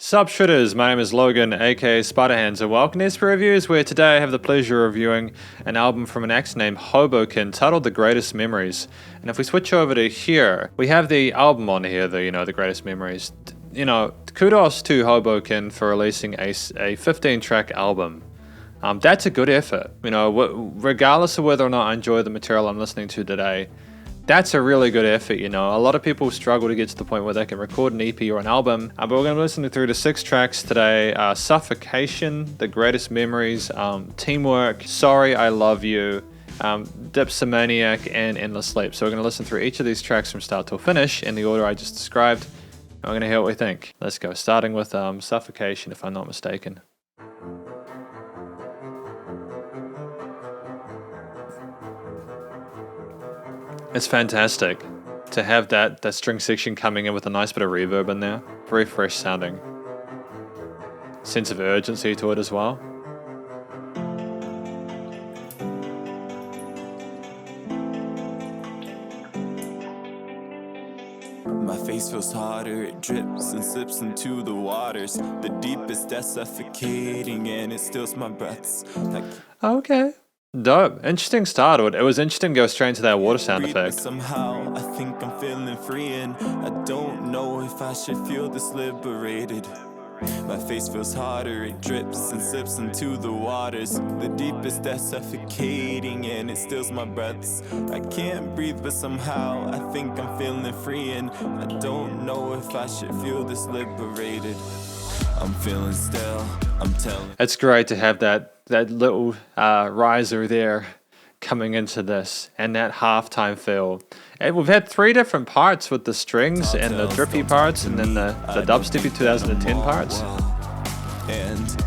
Sup Shredders, my name is Logan, aka Spiderhands, and welcome to SP Reviews, where today I have the pleasure of reviewing an album from an act named Hobokin titled The Greatest Memories. And if we switch over to here, we have the album on here, The Greatest Memories. Kudos to Hobokin for releasing a 15-track album. That's a good effort. Regardless of whether or not I enjoy the material I'm listening to today, that's a really good effort. A lot of people struggle to get to the point where they can record an EP or an album, but we're going to be listening through to 6 tracks today. Suffocation, The Greatest Memories, Teamwork, Sorry I Love You, Dipsomaniac, and Endless Sleep. So we're going to listen through each of these tracks from start till finish in the order I just described. We're going to hear what we think. Let's go, starting with Suffocation, if I'm not mistaken. It's fantastic to have that string section coming in with a nice bit of reverb in there. Very fresh sounding. Sense of urgency to it as well. My face feels hotter, it drips and slips into the waters. The deepest that's suffocating and it steals my breaths. Okay. Dope. Interesting start. It was interesting to go straight into that water sound effect. Somehow I think I'm feeling free and I don't know if I should feel this liberated. My face feels hotter, it drips and slips into the waters. The deepest that's suffocating and it steals my breaths. I can't breathe but somehow I think I'm feeling free and I don't know if I should feel this liberated. I'm feeling still, I'm telling. It's great to have that little riser there coming into this and that halftime feel. And we've had 3 different parts with the strings and the drippy parts and then the dubsteppy 2010 parts. And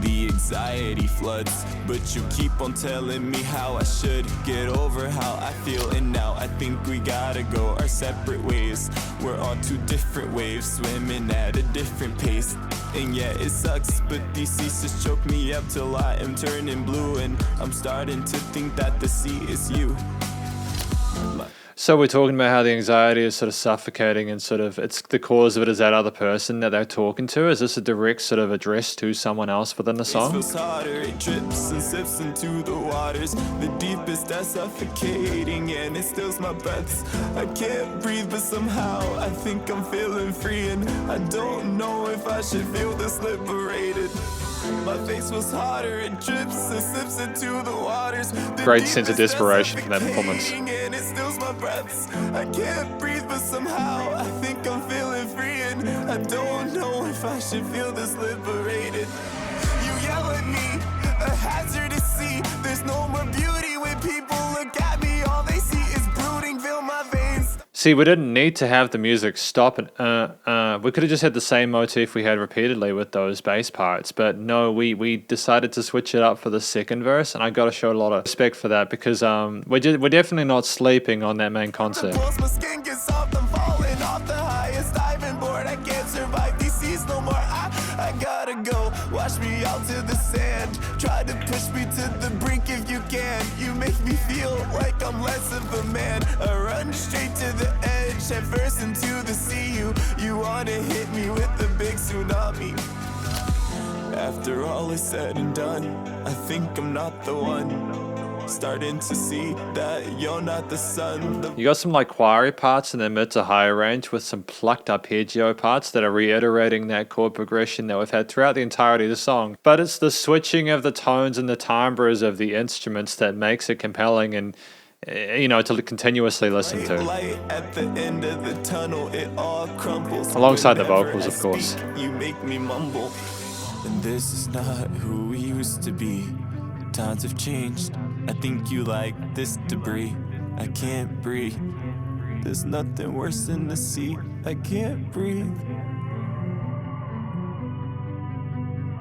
the anxiety floods, but you keep on telling me how I should get over how I feel, and now I think we gotta go our separate ways. We're on 2 different waves, swimming at a different pace. And yeah, it sucks, but these seas just choke me up till I am turning blue, and I'm starting to think that the sea is you. So we're talking about how the anxiety is sort of suffocating and it's the cause of it is that other person that they're talking to. Is this a direct sort of address to someone else within the song? It feels hotter, it drips and sips into the waters. The deepest that's suffocating and it steals my breaths. I can't breathe but somehow I think I'm feeling free and I don't know if I should feel this liberated. My face was hotter, it drips and sips into the waters. Great sense of desperation from that performance. And it steals my breaths. I can't breathe but somehow I think I'm feeling free and I don't know if I should feel this liberated. You yell at me, a hazardous sea. There's no more beauty when people look at me. All they see is brooding, fill my veins. See, we didn't need to have the music stop and we could have just had the same motif we had repeatedly with those bass parts, but no, we decided to switch it up for the second verse, and I gotta show a lot of respect for that because we're definitely not sleeping on that main concept. My skin gets soft, I'm falling off the highest diving board. I can't survive these seas no more. I gotta go, wash me out to the sand. Try to push me to the brink if you can. You make me feel like I'm less of a man. I run straight to the edge, head first into the sea. You wanna hit me with the big tsunami. After all is said and done, I think I'm not the one. Starting to see that you're not the sun. You got some like choiry parts in the mid to higher range with some plucked arpeggio parts that are reiterating that chord progression that we've had throughout the entirety of the song. But it's the switching of the tones and the timbres of the instruments that makes it compelling and to continuously listen to. At the end of the tunnel, it all crumbles. Alongside the vocals, of course. You make me mumble. And this is not who we used to be. Times have changed. I think you like this debris. I can't breathe. There's nothing worse than the sea. I can't breathe.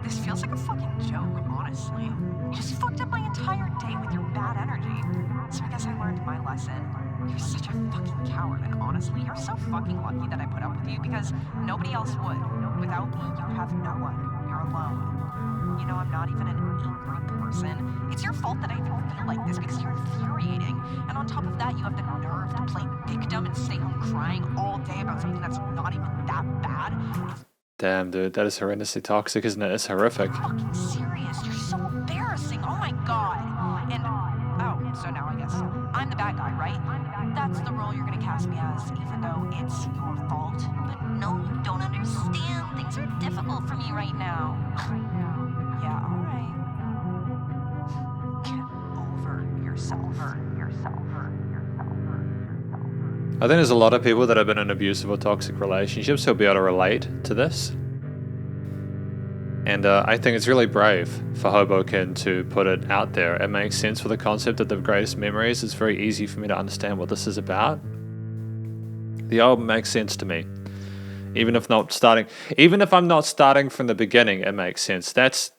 This feels like a fucking joke, honestly. You just fucked up my entire day with your bad energy. So I guess I learned my lesson. You're such a fucking coward, and honestly, you're so fucking lucky that I put up with you because nobody else would. Without me, you have no one. You're alone. I'm not even an angry person. It's your fault that I even feel like this because you're infuriating. And on top of that, you have the nerve to play victim and stay home crying all day about something that's not even that bad. Damn, dude, that is horrendously toxic, isn't it? It's horrific. Fucking serious. You're so embarrassing. Oh my god. And oh, so now I guess I'm the bad guy, right? That's the role you're gonna cast me as, even though it's your fault. But no, you don't understand. Things are difficult for me right now. Yeah, all right. Get over yourself. I think there's a lot of people that have been in abusive or toxic relationships who'll be able to relate to this. And I think it's really brave for Hobokin to put it out there. It makes sense for the concept of the greatest memories. It's very easy for me to understand what this is about. The album makes sense to me. Even if I'm not starting from the beginning, it makes sense. That's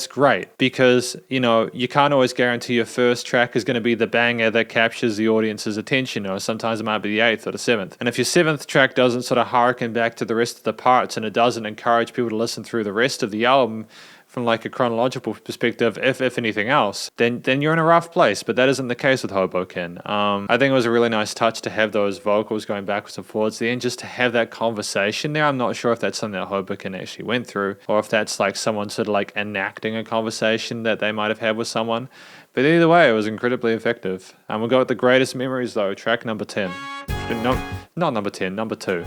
great, because you know you can't always guarantee your first track is going to be the banger that captures the audience's attention, or sometimes it might be the 8th or the 7th. And if your 7th track doesn't sort of harken back to the rest of the parts, and it doesn't encourage people to listen through the rest of the album from like a chronological perspective, if anything else, then you're in a rough place. But that isn't the case with Hobokin. I think it was a really nice touch to have those vocals going backwards and forwards there, and just to have that conversation there. I'm not sure if that's something that Hobokin actually went through, or if that's like someone sort of like enacting a conversation that they might have had with someone. But either way, it was incredibly effective. And we'll go with the greatest memories though, track number 10. No, not number 10, number 2.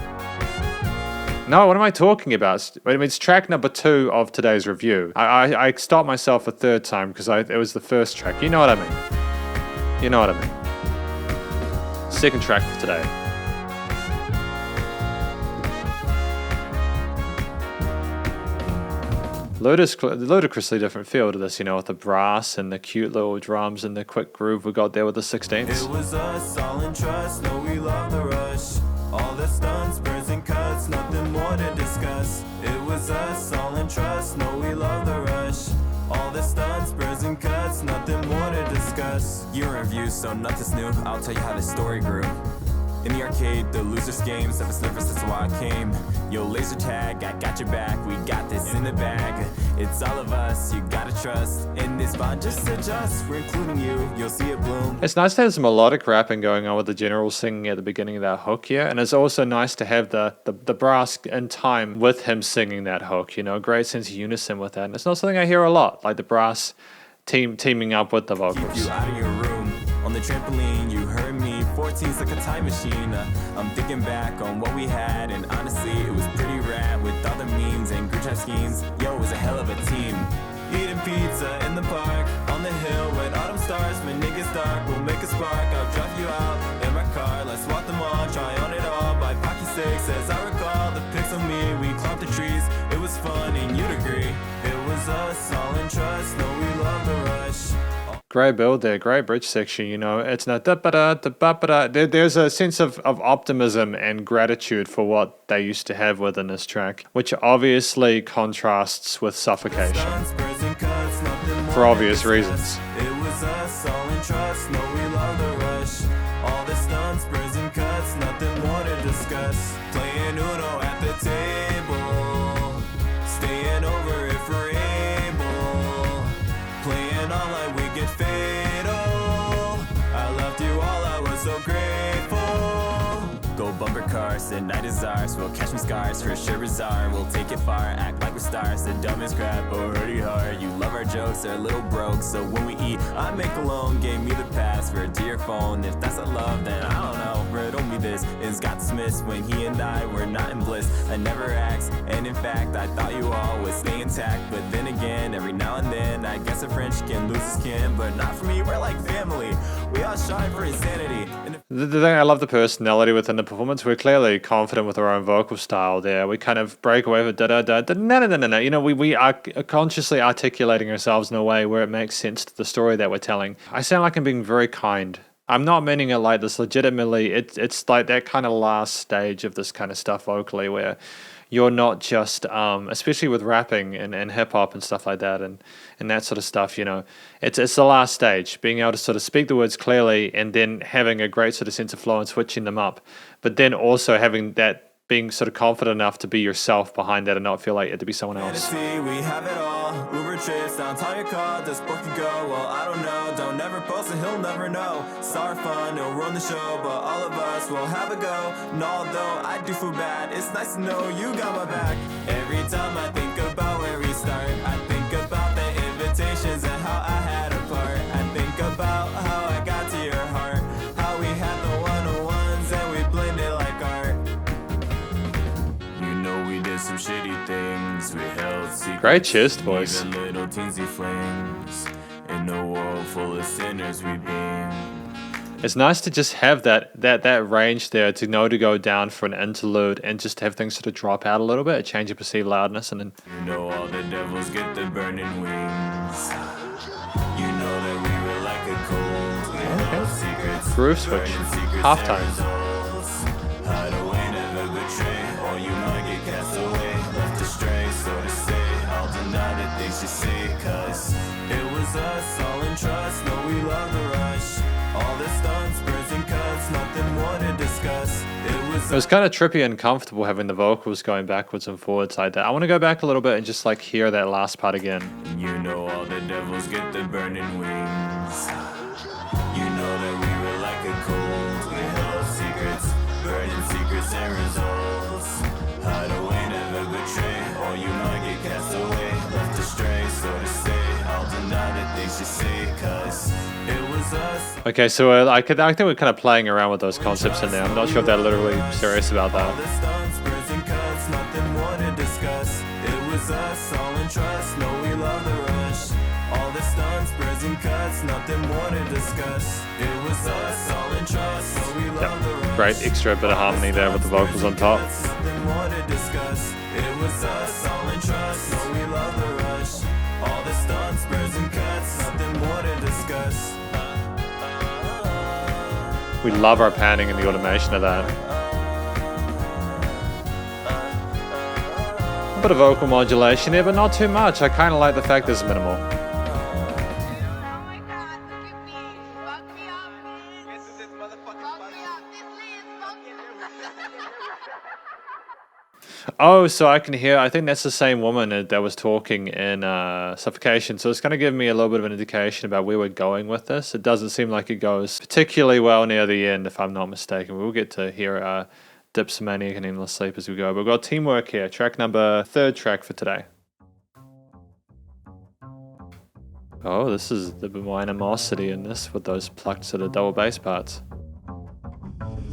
No, what am I talking about? I mean, it's track number 2 of today's review. I stopped myself a third time because it was the first track. You know what I mean? You know what I mean. Second track for today. Ludicrously different feel to this, you know, with the brass and the cute little drums and the quick groove we got there with the 16ths. It was us, all in trust, no, we love the rush. All the stunts, burns and cuts, nothing more to discuss. It was us, all in trust, no, we love the rush. All the stunts, burns and cuts, nothing more to discuss. You're in review, so nothing's new, I'll tell you how the story grew. In the arcade, the losers games, that was nervous, that's why I came. Yo, laser tag, I got your back, we got this in the bag. It's all of us, you gotta trust. In this bond, just adjust, we're including you, you'll see it bloom. It's nice to have some melodic rapping going on with the general singing at the beginning of that hook here, and it's also nice to have the brass in time with him singing that hook, you know, a great sense of unison with that. And it's not something I hear a lot, like the brass teaming up with the vocals. You out of your room, on the trampoline, you heard me. 14's like a time machine. I'm thinking back on what we had, and honestly, it was pretty rad with all the memes and group chat schemes. Yo, it was a hell of a team. Eating pizza in the park, on the hill when autumn starts. When niggas dark, we'll make a spark. I'll drive you out in my car, let's swap them all, try on it all. By Pocky 6, as I recall, the pics of me, we climbed the trees. It was fun, and you'd agree. It was us, all in trust, no, we love the rush. Great build there, great bridge section, you know, it's not da-ba-da. There's a sense of optimism and gratitude for what they used to have within this track, which obviously contrasts with suffocation, for obvious reasons. It was us, all in trust, no, we love the rush. All the stunts, burns and cuts, nothing more to discuss. Playing Uno at the table, staying over if we're able. Playing all like we get fatal. I loved you all, I was so grateful. Go bumper cars, the night is ours. We'll catch some scars, for sure bizarre. We'll take it far, act like we're stars. The dumbest crap, already hard. You love our jokes, they're a little broke. So when we eat, I make a loan. Gave me the password to your phone. If that's not love, then I don't know. Bro, don't be this. It's got dismissed when he and I were not in bliss. I never asked, and in fact, I thought you all would stay intact. But then again, every now and then, I guess a French can lose his skin. But not for me, we're like family. We all strive for insanity. The thing, I love the personality within the performance. We're clearly confident with our own vocal style there. We kind of break away with no. You know, we are consciously articulating ourselves in a way where it makes sense to the story that we're telling. I sound like I'm being very kind. I'm not meaning it like this legitimately. It's like that kind of last stage of this kind of stuff vocally where you're not just, especially with rapping and hip hop and stuff like that and that sort of stuff, you know, it's the last stage, being able to sort of speak the words clearly and then having a great sort of sense of flow and switching them up, but then also having that, being sort of confident enough to be yourself behind that and not feel like it to be someone else. We have it all. Uber trips, downtown your car, does Borky go? Well, I don't know. Don't never post and he'll never know. It's our fun, it'll run the show, but all of us will have a go. And although I do feel bad, it's nice to know you got my back. some shitty things. We held secrets. Great chest voice. Even little teensy flames. In a world full of sinners we've been. It's nice to just have that range there to know to go down for an interlude and just have things sort of drop out a little bit, change your perceived loudness, and then You know all the devils get the burning wings. You know that we were like a cold. We held secrets. groove switch, Burning secrets halftime. and results. Hide away, never betray. Or you might get cast away. Left astray, so to say. I'll deny the things you say. Cause it was us, all in trust. No, we love the rush. All the stunts, burns and cuts, nothing more to discuss. It was kind of trippy and comfortable having the vocals going backwards and forwards like that. I want to go back a little bit and just like hear that last part again. You know all the devils get the burning wings. You know that we were like a cold. We held secrets, burning secrets and results. Hide away, never betray. Or you might get cast away, left astray, so to say. I'll deny the things you say, cause it was us. Okay, so I think we're kind of playing around with those concepts in there. I'm not sure if they're literally serious about All the that. stunts, burns and cuts, nothing more to discuss. It was us, all in trust. No, we love the rush. All the stunts, burns and cuts, nothing more to discuss. It was us, all in trust. No, we love the rush. Great extra bit of harmony there with the vocals on top. Nothing more to discuss. It was us, all in trust. No, we love the rush. All the stunts, burns and cuts, nothing more to discuss. We love our panning and the automation of that. A bit of vocal modulation here, but not too much. I kind of like the fact there's minimal. Oh, so I can hear, I think that's the same woman that was talking in Suffocation. So it's going to give me a little bit of an indication about where we're going with this. It doesn't seem like it goes particularly well near the end, if I'm not mistaken. We'll get to hear Dipsomaniac and Endless Sleep as we go. But we've got Teamwork here, third track for today. Oh, this is the animosity in this with those plucked sort of double bass parts.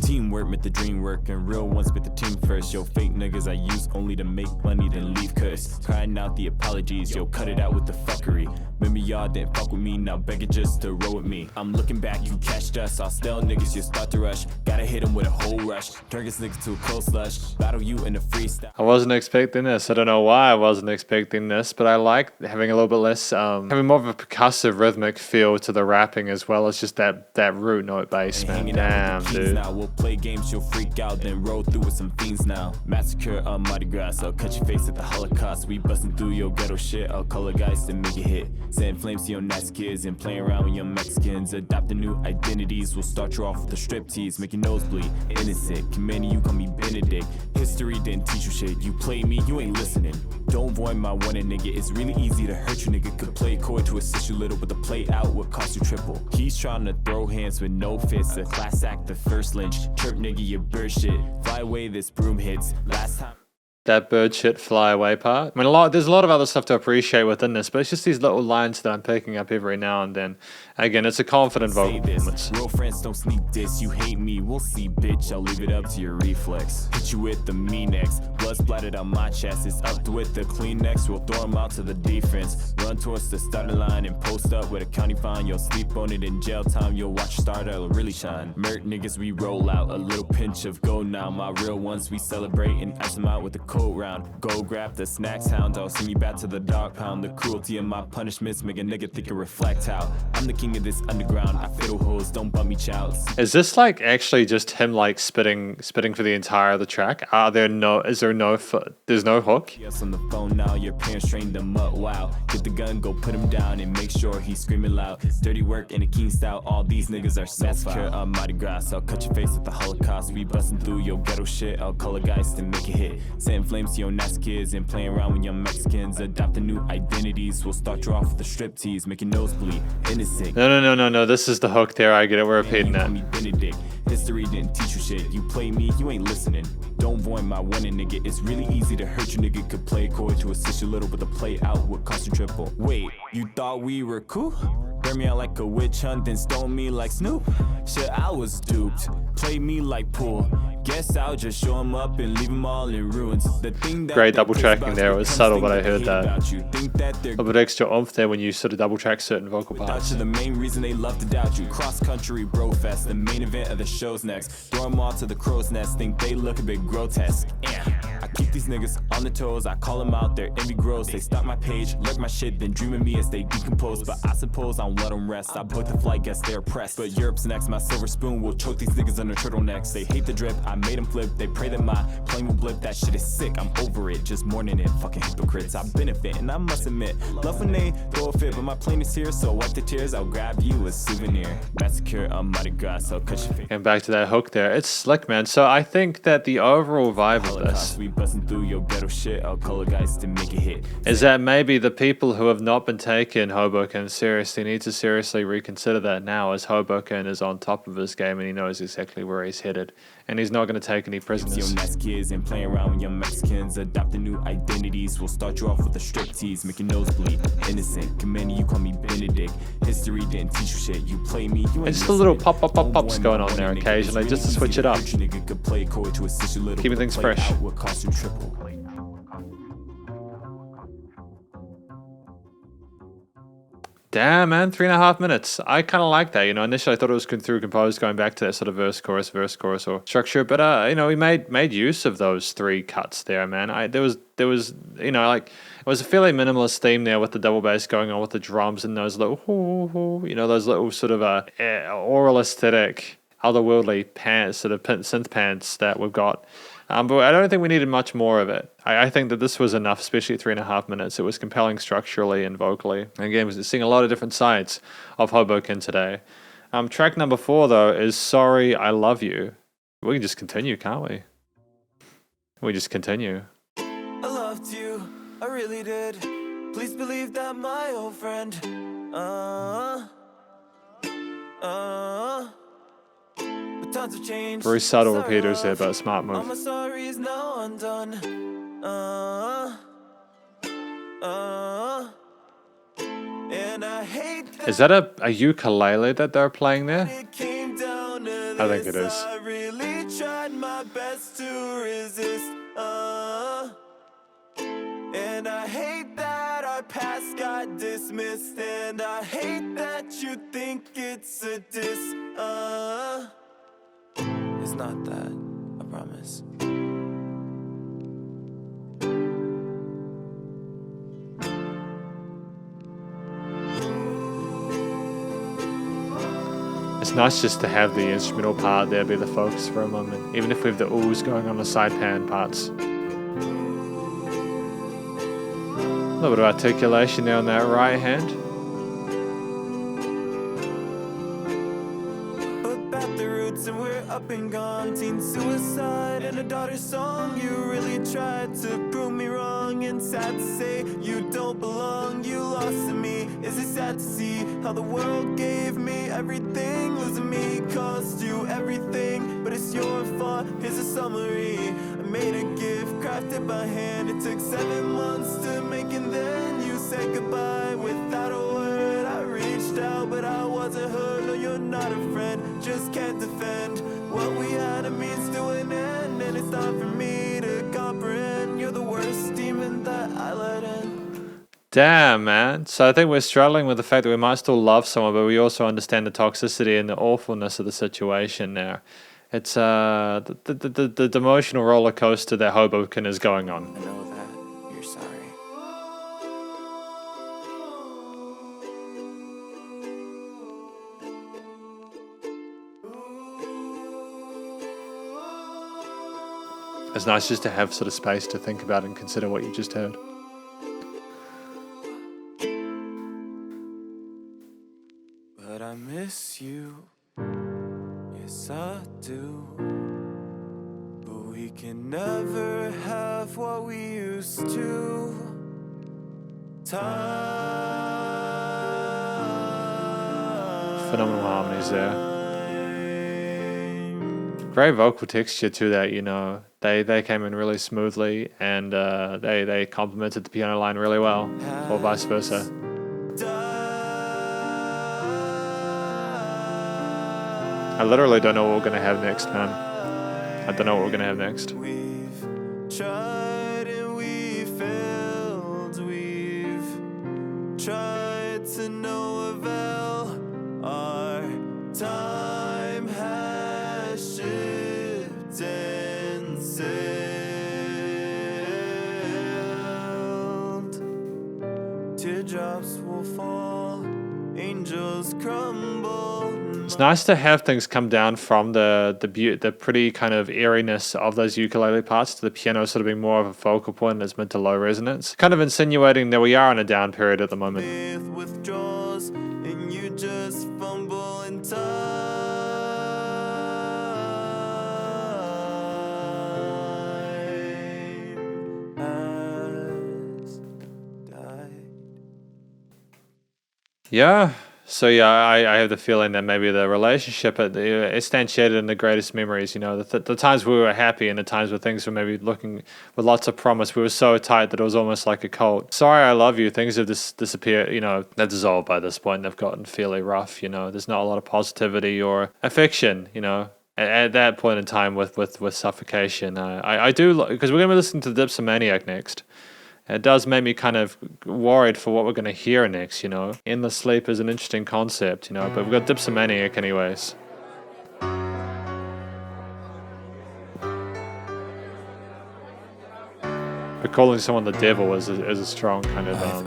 Teamwork make the dream work, and real ones spit the team first. Yo, fake niggas I use only to make money, then leave curse. Crying out the apologies, yo, cut it out with the fuckery. Remember y'all didn't fuck with me, now beg it just to roll with me. I'm looking back, you catched us, I'll stale niggas, you start to rush. Gotta hit them with a whole rush, turn this nigga to a cold slush. Battle you in a freestyle. I wasn't expecting this. I don't know why I wasn't expecting this, but I like having a little bit less, having more of a percussive rhythmic feel to the rapping as well as just that root note bass, man. Damn, dude. Now we'll play games, you'll freak out, then roll through with some fiends now. Massacre on Mardi Gras, I'll cut your face at the Holocaust. We busting through your ghetto shit, I'll color guys to make it hit. Send flames to your next kids and playing around with your Mexicans. Adopt the new identities, we'll start you off with a strip tease, make your nose bleed. Innocent, commanding you call me Benedict. History didn't teach you shit, you play me, you ain't listening. Don't void my winning, nigga, it's really easy to hurt you, nigga. Could play chord to assist you little, but the play out would cost you triple. He's trying to throw hands with no fists, a class act, the first lynch. Chirp nigga, your bird shit, fly away, this broom hits. Last time. That bird shit fly away part. I mean, there's a lot of other stuff to appreciate within this, but it's just these little lines that I'm picking up every now and then. Again, it's a confident vocal performance. Real friends don't sneak this, you hate me, we'll see, bitch. I'll leave it up to your reflex. Hit you with the me next, blood splattered on my chest. It's up with the Kleenex, we'll throw them out to the defense. Run towards the starting line and post up with a county fine. You'll sleep on it in jail time, you'll watch starter, it'll really shine. Merc niggas, we roll out, a little pinch of gold now. My real ones, we celebrate and ice them out with the cold round. Go grab the snacks hound, I'll send you back to the dog pound. The cruelty of my punishments make a nigga think it reflect how I'm the king of this underground. I fiddle hoes, don't bump me chouts. Is this like actually just him like spitting for the entire of the track? There's no hook? Yes, on the phone now, your parents trained them up, wow. Get the gun, go put him down and make sure he's screaming loud. Dirty work in a keen style, all these niggas are so Massacre on Mardi Gras, I'll cut your face at the Holocaust. We busting through your ghetto shit, I'll color guys to make it hit. Send flames to your nasty kids and playing around with young Mexicans. Adopt the new identities, we'll start you off with a strip tease, make your nose bleed. Innocent. No, this is the hook there, I get it, we're repeating that. Benedict. History didn't teach you shit, you play me, you ain't listening. Don't void my winning, nigga, it's really easy to hurt you, nigga. Could play chord to assist you little, but the play out would cost you triple. Wait, you thought we were cool? Burn me out like a witch hunt, then stone me like Snoop? Shit, I was duped, play me like pool. guess I'll just show them up and leave them all in ruins. The thing that Great they double praise tracking about there. you It was becomes subtle, things but I they heard hate that. about you. Think that they're A bit extra oomph there when you sort of double track certain vocal parts. to the main reason they love to doubt you. Cross country bro fest, the main event of the show's next. Throw them all to the crow's nest, think they look a bit grotesque. I keep these niggas on their toes, I call them out, their envy grows. They stalk my page, lurk my shit, then dream of me as they decompose. But I suppose I won't let them rest. I book the flight, guess they're pressed. But Europe's next, my silver spoon will choke these niggas under turtlenecks. They hate the drip, I made them flip. They pray that my plane will blip. That shit is sick, I'm over it, just mourning it. Fucking hypocrites, I benefit, and I must admit, love when they throw a fit. But my plane is here, so wipe the tears, I'll grab you a souvenir. Massacre on Mardi Gras, I'll cut your face. And back to that hook there. It's slick, man. So I think that the overall vibe of this We busting through your ghetto shit, I'll color guys to make it hit. is that maybe the people who have not been taking Hobokin seriously need to seriously reconsider that now, as Hobokin is on top of his game and he knows exactly where he's headed, and he's not going to take any prisoners. Your next kids and playing around with young Mexicans, adopting new identities. We'll start you off with a strip tease, make your nose bleed. Innocent, commander, you call me Benedict. History didn't teach you shit, you play me, you ain't It's just a little listening. pops going on there occasionally, just to switch it up. Nigga could play chord to assist you little, Keeping but things play fresh. out would cost you triple. Damn, man, 3.5 minutes. I kind of like that. You know, initially I thought it was through composed, going back to that sort of verse, chorus, or structure. But you know, we made use of those 3 cuts there, man. There was, you know, like it was a fairly minimalist theme there with the double bass going on with the drums and those little, you know, those little sort of oral aesthetic, otherworldly pants, sort of synth pants that we've got. But I don't think we needed much more of it. I think that this was enough, especially at 3.5 minutes. It was compelling structurally and vocally. And again, we're seeing a lot of different sides of Hobokin today. Track number 4, though, is Sorry, I Love You. We can just continue, can't we? We just continue. I loved you, I really did. Please believe that my old friend. But times have changed. Very subtle Sorry, repeaters there, love. but a smart All my move. sorries now undone. And I hate that Is that a ukulele that they're playing there? it came down to this. I think it is. I really tried my best to resist. And I hate that our past got dismissed. And I hate that you think it's a diss. It's not that, I promise. It's nice just to have the instrumental part there be the focus for a moment, even if we have the oohs going on the side pan parts. A little bit of articulation there on that right hand. About the roots and we're up and gone. Teen suicide and a daughter's song. You really tried to prove me wrong, and sad to say you don't belong. You lost in me. Is it sad to see how the world gave me everything? Losing me cost you everything, but it's your fault. Here's a summary. I made a gift crafted by hand. It took 7 months to make, and then you said goodbye without a word. I reached out, but I wasn't heard. No, you're not a friend, just can't defend what we had. A means to an end, and it's time for me to comprehend. You're the worst demon that I let in. Damn, man. So I think we're struggling with the fact that we might still love someone, but we also understand the toxicity and the awfulness of the situation now. It's the emotional roller coaster that Hobokin is going on. I know that you're sorry. It's nice just to have sort of space to think about and consider what you just heard. But I miss you, yes I do. But we can never have what we used to. Time. Phenomenal harmonies there. Great vocal texture to that, you know. They came in really smoothly, and they complemented the piano line really well, or vice versa. I literally don't know what we're going to have next, man. I don't know what we're gonna have next. We've tried and we failed. We've tried to no avail. Our time has shipped and sailed. Teardrops will fall, angels crumble. It's nice to have things come down from the pretty kind of airiness of those ukulele parts to the piano sort of being more of a focal point as mid to low resonance, kind of insinuating that we are in a down period at the moment. With withdraws, and you just fumble in time. Has died. Yeah. So yeah, I have the feeling that maybe the relationship instantiated in the greatest memories, you know, the times we were happy and the times where things were maybe looking with lots of promise, we were so tight that it was almost like a cult. Sorry, I love you. Things have disappeared, you know, they're dissolved by this point. They've gotten fairly rough, you know. There's not a lot of positivity or affection, you know, at that point in time with Suffocation. I do, because we're going to be listening to the Dipsomaniac next. It does make me kind of worried for what we're going to hear next, you know. Endless Sleep is an interesting concept, you know, but we've got Dipsomaniac anyways. But calling someone the devil is a strong kind of...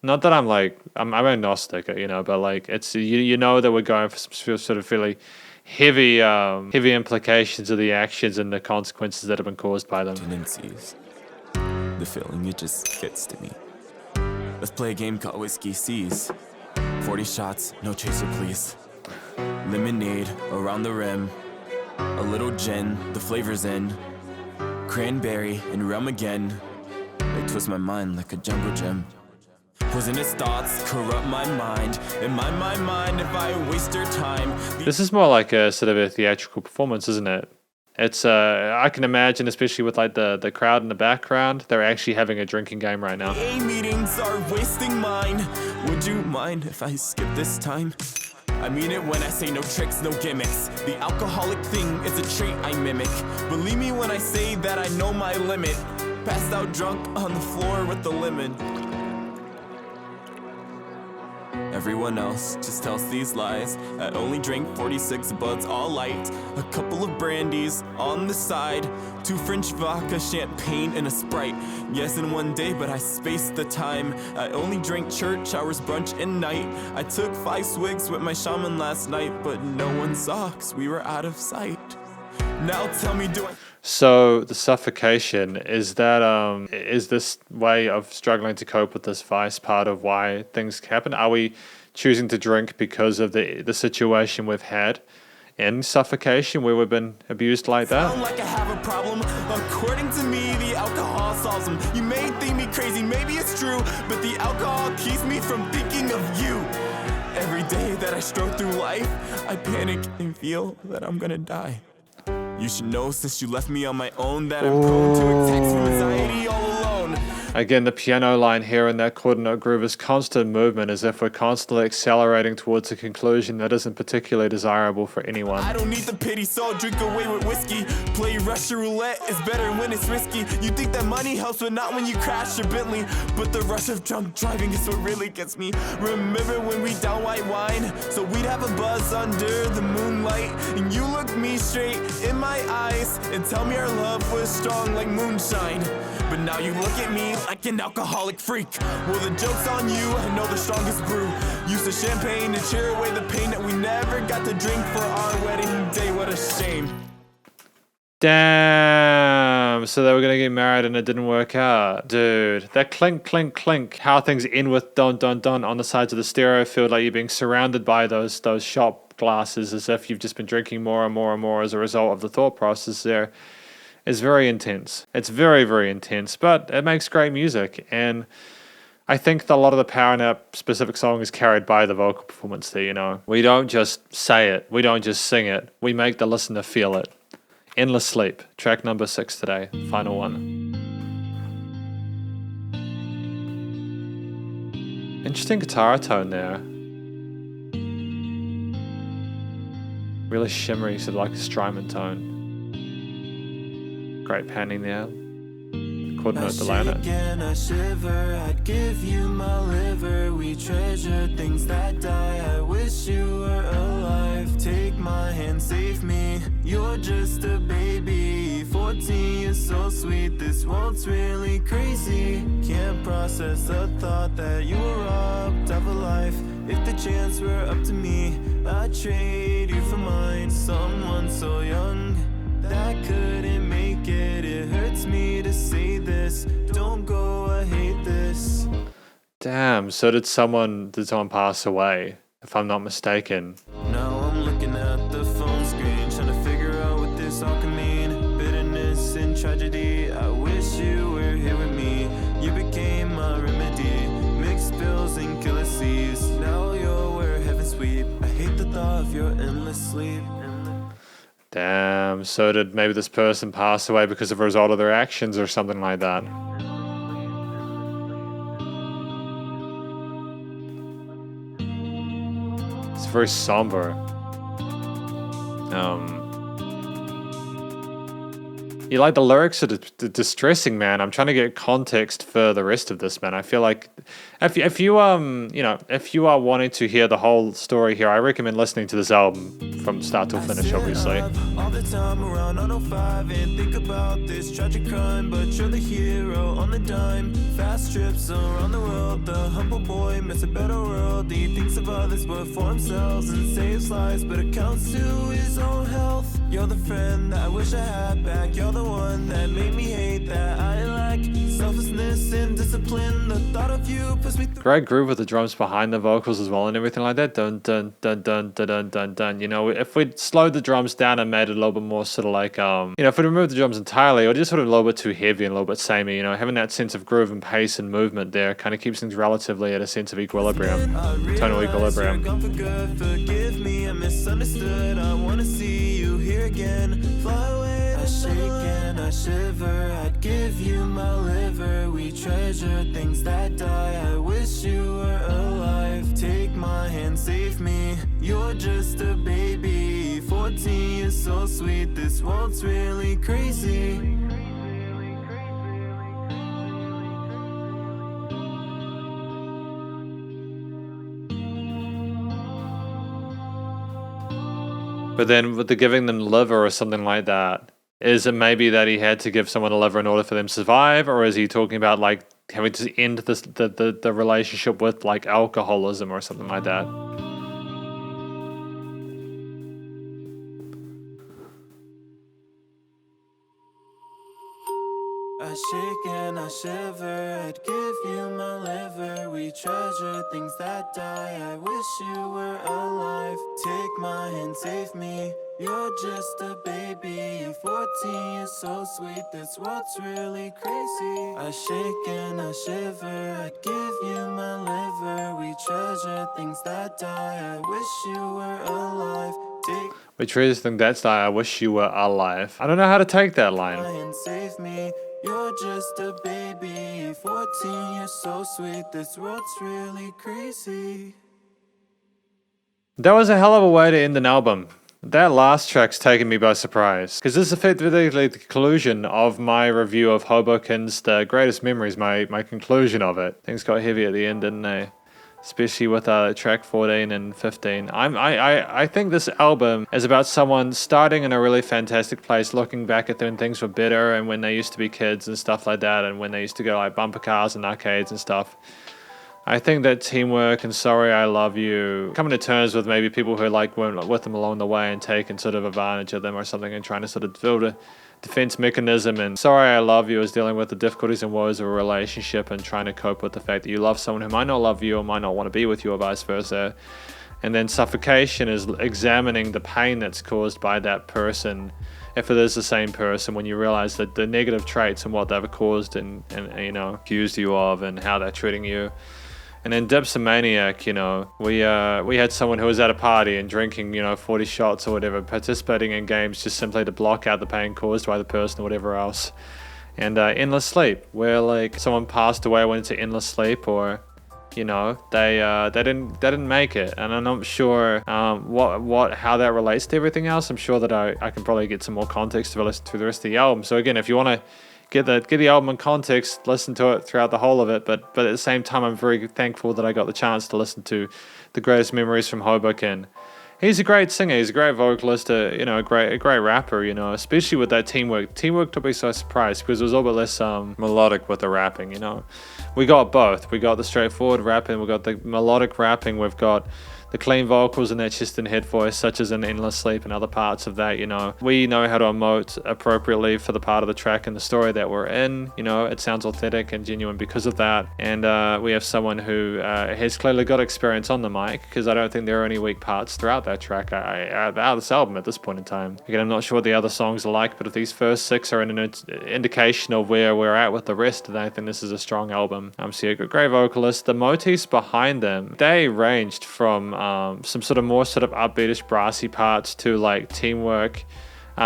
not that I'm agnostic, you know, but like, it's, you know that we're going for some sort of fairly heavy implications of the actions and the consequences that have been caused by them. Tendencies. The feeling, it just gets to me. Let's play a game called Whiskey Seas. 40 shots, no chaser please. Lemonade around the rim. A little gin, the flavor's in. Cranberry and rum again. They twist my mind like a jungle gym. Poison its thoughts, corrupt my mind. In my mind, if I waste your time. This is more like a sort of a theatrical performance, isn't it? It's I can imagine, especially with like the crowd in the background, they're actually having a drinking game right now. AA meetings are wasting mine. Would you mind if I skip this time? I mean it when I say no tricks, no gimmicks. The alcoholic thing is a trait I mimic. Believe me when I say that I know my limit. Passed out drunk on the floor with the lemon. Everyone else just tells these lies. I only drink 46 buds, all light. A couple of brandies on the side. 2 French vodka, champagne, and a Sprite. Yes, in one day, but I spaced the time. I only drank church hours, brunch, and night. I took 5 swigs with my shaman last night, but no one saw, 'cause we were out of sight. Now tell me, do I... So the Suffocation, is that is this way of struggling to cope with this vice part of why things happen? Are we choosing to drink because of the situation we've had in Suffocation where we've been abused like that? Sound like I have a problem. According to me, the alcohol solves them. You may think me crazy, maybe it's true, but the alcohol keeps me from thinking of you. Every day that I stroll through life, I panic and feel that I'm gonna die. You should know since you left me on my own that I'm prone to attacks from anxiety all alone. Again, the piano line here in that quarter note groove is constant movement, as if we're constantly accelerating towards a conclusion that isn't particularly desirable for anyone. I don't need the pity, so I'll drink away with whiskey. Play Russian roulette is better when it's risky. You think that money helps, but not when you crash your Bentley. But the rush of drunk driving is what really gets me. Remember when we down white wine? So we'd have a buzz under the moonlight, and you look me straight in my eyes and tell me our love was strong like moonshine. But now you look at me like an alcoholic freak. Well, the joke's on you, I know the strongest brew. Use the champagne to cheer away the pain that we never got to drink for our wedding day. What a shame. Damn, so they were gonna get married and it didn't work out. Dude, that clink, clink, clink, how things end with dun, dun, dun on the sides of the stereo field, like you're being surrounded by those shot glasses as if you've just been drinking more and more and more as a result of the thought process there, is very intense. It's very, very intense, but it makes great music, and I think that a lot of the power in that specific song is carried by the vocal performance there, you know. We don't just say it, we don't just sing it, we make the listener feel it. Endless Sleep, track number 6 today, final one. Interesting guitar tone there. Really shimmery, sort of like a Strymon tone. Great panning there. Couldn't note the liner. And I shiver, I'd give you my liver. We treasure things that die. I wish you were alive. Take my hand, save me. You're just a baby. 14, you're so sweet. This world's really crazy. Can't process the thought that you were robbed of a life. If the chance were up to me, I'd trade you for mine. Someone so young that couldn't make it. It hurts me to say this. Don't go, I hate this. Damn, so did someone pass away, if I'm not mistaken? Now I'm looking at the phone screen, trying to figure out what this all can mean. Bitterness and tragedy, I wish you were here with me. You became my remedy, mixed pills and killer seas. Now you're where heaven sweep. I hate the thought of your endless sleep. Damn, so did maybe this person pass away because of a result of their actions or something like that? It's very somber. You like the lyrics are distressing, man. I'm trying to get context for the rest of this, man. I feel like if you are wanting to hear the whole story here, I recommend listening to this album from start to finish, obviously. All the time around 105 and think about this tragic crime, but you're the hero on the dime. Fast trips around the world, the humble boy miss a better world. He thinks of others but for himself and saves lives, but it counts to his own health. You're the friend that I wish I had back. You're the one that made me hate that I lack selflessness and discipline. The thought of you puts me through. Great groove with the drums behind the vocals as well and everything like that. Dun dun dun dun dun dun dun dun. You know, if we'd slowed the drums down and made it a little bit more sort of like if we removed the drums entirely, or just sort of a little bit too heavy and a little bit samey, you know, having that sense of groove and pace and movement there kind of keeps things relatively at a sense of equilibrium, tonal equilibrium. Forgive me, I misunderstood. I wanna see you here again. Fly away. I shake and I shiver. I'd give you my liver. We treasure things that die. I wish you were alive. Take my hand, save me. You're just a baby. 14 is so sweet. This world's really crazy. But then with the giving them liver or something like that, is it maybe that he had to give someone a liver in order for them to survive, or is he talking about like having to end the relationship with like alcoholism or something like that? I shake and I shiver. I'd give you my liver. We treasure things that die. I wish you were alive. Take my hand, save me. You're just a baby. 14, you're so sweet. This world's really crazy. I shake and I shiver. I'd give you my liver. We treasure things that die. I wish you were alive. Take We treasure things that die. I wish you were alive. I don't know how to take that my line. hand, save me. You're just a baby. 14, you're so sweet. This world's really crazy. That was a hell of a way to end an album. That last track's taken me by surprise, because this is effectively the conclusion of my review of Hobokin's The Greatest Memories, my conclusion of it. Things got heavy at the end, didn't they? Especially with track 14 and 15. I think this album is about someone starting in a really fantastic place, looking back at when things were better and when they used to be kids and stuff like that, and when they used to go like bumper cars and arcades and stuff. I think that teamwork and Sorry I Love You, coming to terms with maybe people who like weren't with them along the way and taking sort of advantage of them or something and trying to sort of build a defense mechanism, and Sorry I Love You is dealing with the difficulties and woes of a relationship and trying to cope with the fact that you love someone who might not love you or might not want to be with you or vice versa. And then Suffocation is examining the pain that's caused by that person, if it is the same person, when you realize that the negative traits and what they've caused and you know, accused you of and how they're treating you. And then Dipsomaniac, you know, we had someone who was at a party and drinking, you know, 40 shots or whatever, participating in games just simply to block out the pain caused by the person or whatever else. And Endless Sleep, where like someone passed away, went into endless sleep, or, you know, they didn't make it, and I'm not sure how that relates to everything else. I'm sure that I can probably get some more context to listen to the rest of the album. So again, if you want to get the album in context, listen to it throughout the whole of it. But at the same time, I'm very thankful that I got the chance to listen to The Greatest Memories from Hobokin. He's a great singer. He's a great vocalist. You know, a great rapper. You know, especially with that teamwork. Teamwork took me so surprised because it was a little bit less melodic with the rapping. You know, we got both. We got the straightforward rapping. We got the melodic rapping. We've got the clean vocals and that chest and head voice, such as in Endless Sleep and other parts of that. You know, we know how to emote appropriately for the part of the track and the story that we're in. You know, it sounds authentic and genuine because of that. And we have someone who has clearly got experience on the mic, because I don't think there are any weak parts throughout that track, out of this album at this point in time. Again, I'm not sure what the other songs are like, but if these first 6 are an indication of where we're at with the rest, then I think this is a strong album. So yeah, great vocalist. The motifs behind them, they ranged from some sort of more sort of upbeatish brassy parts to like Teamwork,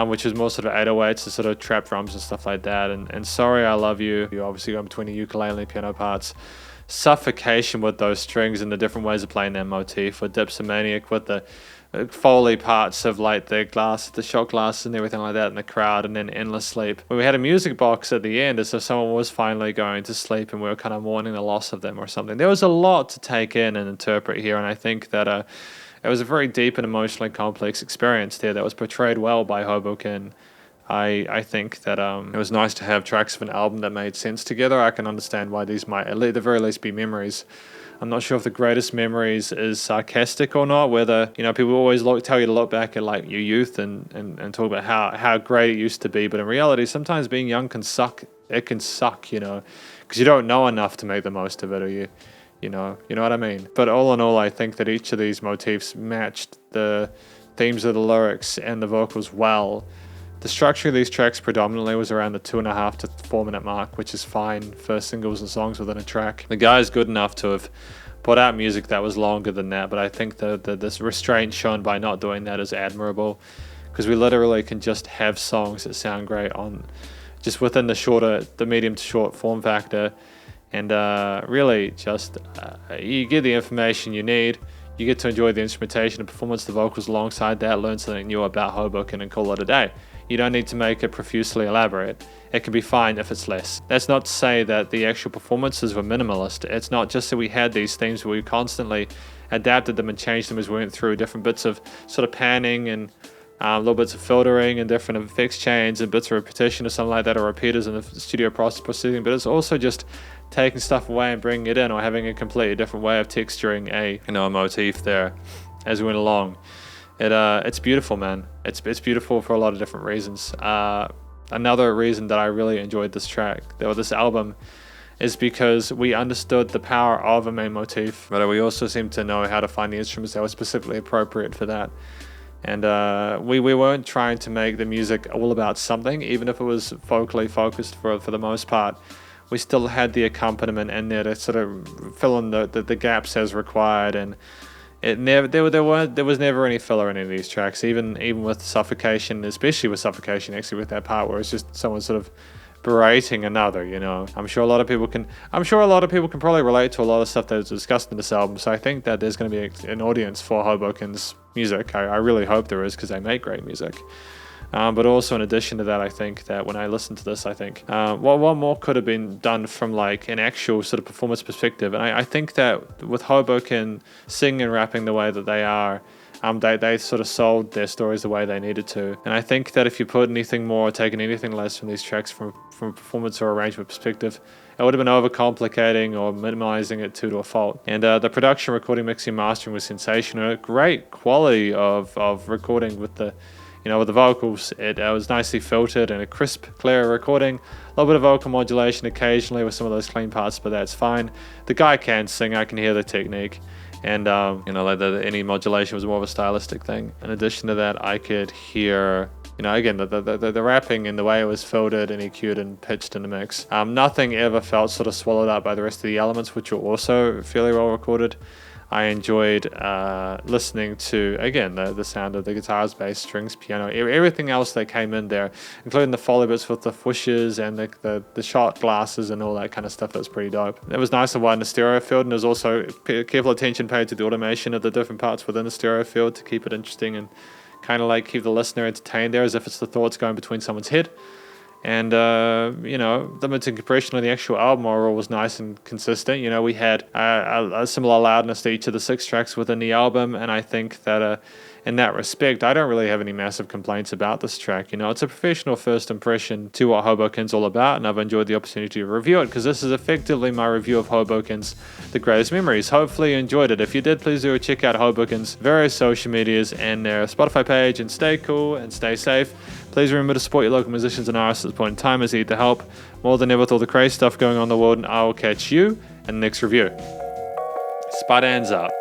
which is more sort of 808s and sort of trap drums and stuff like that. And Sorry I Love You, you obviously go between the ukulele and piano parts. Suffocation with those strings and the different ways of playing that motif. With Dipsomaniac with the Foley parts of like the shot glass and everything like that in the crowd, and then Endless Sleep. We had a music box at the end as if someone was finally going to sleep and we were kind of mourning the loss of them or something. There was a lot to take in and interpret here, and I think that it was a very deep and emotionally complex experience there that was portrayed well by Hobokin. I think that it was nice to have tracks of an album that made sense together. I can understand why these might at the very least be memories. I'm not sure if The Greatest Memories is sarcastic or not, whether, you know, people always tell you to look back at like your youth and talk about how great it used to be, but in reality sometimes being young can suck. It can suck, you know, because you don't know enough to make the most of it, or you know what I mean. But all in all, I think that each of these motifs matched the themes of the lyrics and the vocals well. The structure of these tracks predominantly was around the 2.5 to 4 minute mark, which is fine for singles and songs within a track. The guy's good enough to have put out music that was longer than that, but I think this restraint shown by not doing that is admirable, because we literally can just have songs that sound great on just within the medium to short form factor, and really just you get the information you need. You get to enjoy the instrumentation and performance, the vocals alongside that, learn something new about Hobokin, and call it a day. You don't need to make it profusely elaborate. It can be fine if it's less. That's not to say that the actual performances were minimalist. It's not just that we had these themes, where we constantly adapted them and changed them as we went through different bits of sort of panning and little bits of filtering and different effects chains and bits of repetition or something like that, or repeaters in the studio process proceeding. But it's also just taking stuff away and bringing it in, or having a completely different way of texturing a motif there as we went along. It's beautiful, man. It's beautiful for a lot of different reasons. Another reason that I really enjoyed this album is because we understood the power of a main motif, but we also seemed to know how to find the instruments that were specifically appropriate for that. And we weren't trying to make the music all about something, even if it was vocally focused for the most part. We still had the accompaniment in there to sort of fill in the gaps as required, and there was never any filler in any of these tracks, even with Suffocation, especially with Suffocation, actually, with that part where it's just someone sort of berating another, you know. I'm sure a lot of people can probably relate to a lot of stuff that is discussed in this album, so I think that there's going to be an audience for Hobokin's music. I really hope there is, because they make great music. But also in addition to that, I think that when I listen to this, I think what more could have been done from like an actual sort of performance perspective. And I think that with Hobokin singing and rapping the way that they are, they sort of sold their stories the way they needed to. And I think that if you put anything more or taken anything less from these tracks from a performance or arrangement perspective, it would have been overcomplicating or minimizing it to a fault. And the production, recording, mixing, mastering was sensational. Great quality of recording with the vocals. It was nicely filtered and a crisp, clear recording. A little bit of vocal modulation occasionally with some of those clean parts, but that's fine. The guy can sing. I can hear the technique. And, any modulation was more of a stylistic thing. In addition to that, I could hear, again, the rapping and the way it was filtered and EQ'd and pitched in the mix. Nothing ever felt sort of swallowed up by the rest of the elements, which were also fairly well recorded. I enjoyed listening to, again, the sound of the guitars, bass, strings, piano, everything else that came in there, including the foley bits with the whooshes and the shot glasses and all that kind of stuff. That was pretty dope. It was nice and wide in the stereo field, and there's also careful attention paid to the automation of the different parts within the stereo field to keep it interesting and kind of like keep the listener entertained there as if it's the thoughts going between someone's head. And, you know, the limited compression on the actual album overall was nice and consistent. You know, we had a similar loudness to each of the 6 tracks within the album, and I think that in that respect, I don't really have any massive complaints about this track. You know, it's a professional first impression to what Hobokin's all about, and I've enjoyed the opportunity to review it because this is effectively my review of Hobokin's The Greatest Memories. Hopefully you enjoyed it. If you did, please do check out Hobokin's various social medias and their Spotify page, and stay cool and stay safe. Please remember to support your local musicians and artists at this point in time as they need the help more than ever with all the crazy stuff going on in the world, and I will catch you in the next review. Spiderhands Out.